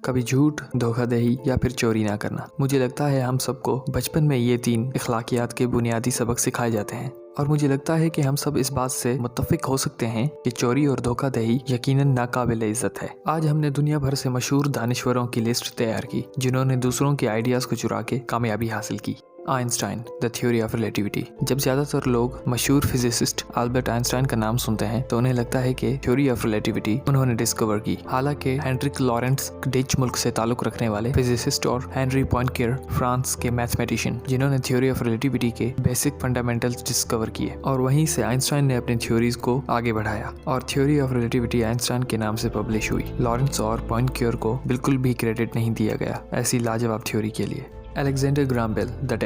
कभी झूठ, धोखाधड़ी या फिर चोरी ना करना। मुझे लगता है हम सबको बचपन में ये 3 इखलाकियात के बुनियादी सबक सिखाए जाते हैं और मुझे लगता है कि हम सब इस बात से मुत्तफिक हो सकते हैं कि चोरी और धोखाधड़ी यकीनन नाकाबिल इज्जत है। आज हमने दुनिया भर से मशहूर दानिश्वरों की लिस्ट तैयार की जिन्होंने दूसरों के आइडियाज को चुरा के कामयाबी हासिल की। Einstein, the theory of relativity. जब ज्यादातर लोग मशहूर फिजिसिस्ट अल्बर्ट आइंस्टाइन का नाम सुनते हैं तो उन्हें लगता है कि थ्योरी ऑफ रिलेटिविटी उन्होंने डिस्कवर की। हालांकि हेनरिक लॉरेंस डच मुल्क से ताल्लुक रखने वाले फिजिसिस्ट और हेनरी पॉइंटियर फ्रांस के मैथमेटिशियन जिन्होंने थ्योरी ऑफ रिलेटिविटी के बेसिक फंडामेंटल्स डिस्कवर किए और वहीं से आइंस्टाइन ने अपनी थ्योरीज को आगे बढ़ाया और थ्योरी ऑफ रिलेटिविटी आइंस्टाइन के नाम से पब्लिश हुई। लॉरेंस और पॉइंटियर को बिल्कुल भी क्रेडिट नहीं दिया गया ऐसी लाजवाब थ्योरी के लिए। Alexander Graham Bell, the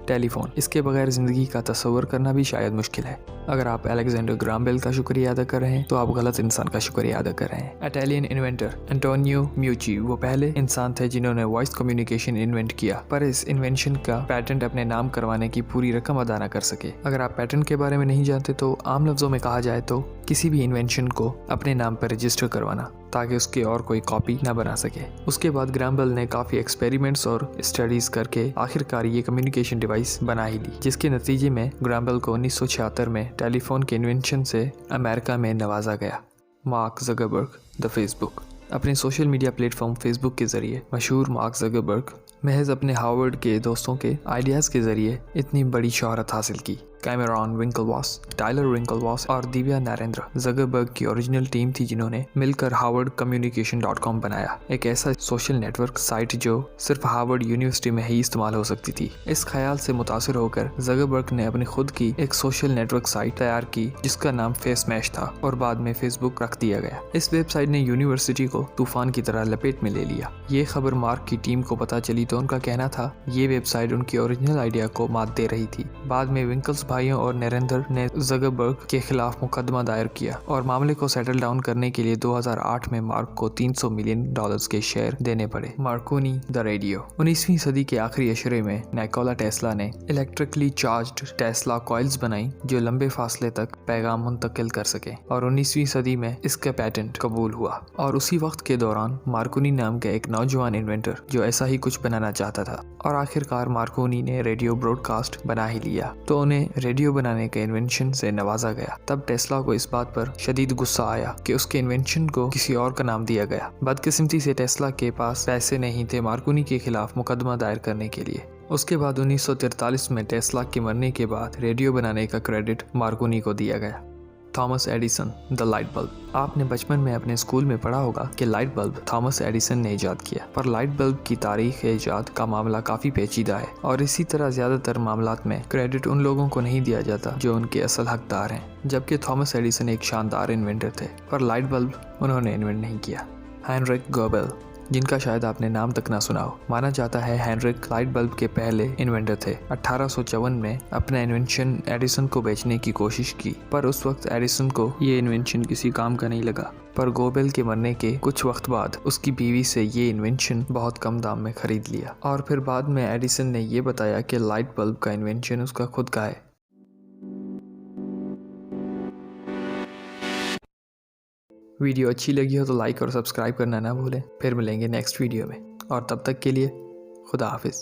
telephone. इसके बगैर जिंदगी का तस्वर करना भी शायद मुश्किल है। अगर आप अलेक्जेंडर ग्राहम बेल का शुक्रिया अदा कर रहे हैं तो आप गलत इंसान का शुक्रिया अदा कर रहे हैं। इटालियन इन्वेंटर एंटोनियो म्यूची वो पहले इंसान थे जिन्होंने वॉइस कम्युनिकेशन इन्वेंट किया, पर इस इन्वेंशन का पैटेंट अपने नाम करवाने की पूरी रकम अदा न कर सके। अगर आप पैटेंट के बारे में नहीं जानते तो आम लफ्जों में कहा जाए तो किसी भी इन्वेंशन को अपने नाम पर रजिस्टर करवाना ताकि उसके और कोई कॉपी ना बना सके। उसके बाद ग्राहम बेल ने काफी एक्सपेरिमेंट्स और स्टडीज करके आखिरकार ये कम्युनिकेशन डिवाइस बना ही ली, जिसके नतीजे में ग्राहम बेल को 1976 में टेलीफोन के इन्वेंशन से अमेरिका में नवाजा गया। Mark Zuckerberg, the Facebook. अपने सोशल मीडिया प्लेटफॉर्म फेसबुक के जरिए मशहूर मार्क ज़करबर्ग महज अपने हार्वर्ड के दोस्तों के आइडियाज़ के जरिए इतनी बड़ी शोहरत हासिल की। कैमेरॉन विंकलवॉस, टाइलर विंकलवॉस और दिव्या नरेंद्र ज़करबर्ग की ओरिजिनल टीम थी जिन्होंने मिलकर harvardcommunication.com बनाया, एक ऐसा सोशल नेटवर्क साइट जो सिर्फ हार्वर्ड यूनिवर्सिटी में ही इस्तेमाल हो सकती थी। इस ख्याल से मुतासिर होकर ज़करबर्ग ने अपनी खुद की एक सोशल नेटवर्क साइट तैयार की जिसका नाम फेसमैश था और बाद में फेसबुक रख दिया गया। इस वेबसाइट ने यूनिवर्सिटी को तूफान की तरह लपेट में ले लिया। ये खबर मार्क की टीम को पता चली तो उनका कहना था ये वेबसाइट उनकी ओरिजिनल आइडिया को मात दे रही थी। बाद में विंकल्स भाइयों और नरेंद्र ने ज़करबर्ग के खिलाफ मुकदमा दायर किया और मामले को सेटल डाउन करने के लिए 2008 में मार्क को $300 मिलियन के शेयर देने पड़े। Markovnikov, the radio. 19वीं सदी के आखिरी अशरे में निकोला टेस्ला ने इलेक्ट्रिकली चार्ज्ड टेस्ला कॉइल्स बनाई जो लंबे फासले तक पैगाम मुंतकिल कर सके और 19वीं सदी में इसका पेटेंट कबूल हुआ। और उसी वक्त के दौरान मार्कोनी नाम का एक नौजवान इन्वेंटर जो ऐसा ही कुछ बनाना चाहता था और आखिरकार मार्कोनी ने रेडियो ब्रॉडकास्ट बना ही लिया तो उन्हें रेडियो बनाने के इन्वेंशन से नवाजा गया। तब टेस्ला को इस बात पर शदीद गुस्सा आया कि उसके इन्वेंशन को किसी और का नाम दिया गया। बदकिस्मती से टेस्ला के पास पैसे नहीं थे मार्कोनी के खिलाफ मुकदमा दायर करने के लिए। उसके बाद 1943 में टेस्ला के मरने के बाद रेडियो बनाने का क्रेडिट मार्कोनी को दिया गया। Thomas Edison, the light bulb. आपने बचपन में अपने स्कूल में पढ़ा होगा कि लाइट बल्ब थॉमस एडिसन ने इजाद किया, पर लाइट बल्ब की तारीख इजाद का मामला काफी पेचीदा है और इसी तरह ज्यादातर मामलात में क्रेडिट उन लोगों को नहीं दिया जाता जो उनके असल हकदार हैं। जबकि थॉमस एडिसन एक शानदार इन्वेंटर थे पर लाइट बल्ब उन्होंने इन्वेंट नहीं किया। हेनरिक गोबेल, जिनका शायद आपने नाम तक ना सुना हो, माना जाता है हेनरिक लाइट बल्ब के पहले इन्वेंटर थे। 1854 में अपना इन्वेंशन एडिसन को बेचने की कोशिश की पर उस वक्त एडिसन को ये इन्वेंशन किसी काम का नहीं लगा। पर गोबेल के मरने के कुछ वक्त बाद उसकी बीवी से ये इन्वेंशन बहुत कम दाम में खरीद लिया और फिर बाद में एडिसन ने ये बताया कि लाइट बल्ब का इन्वेंशन उसका खुद का है। वीडियो अच्छी लगी हो तो लाइक और सब्सक्राइब करना ना भूलें। फिर मिलेंगे नेक्स्ट वीडियो में और तब तक के लिए खुदा हाफिज़।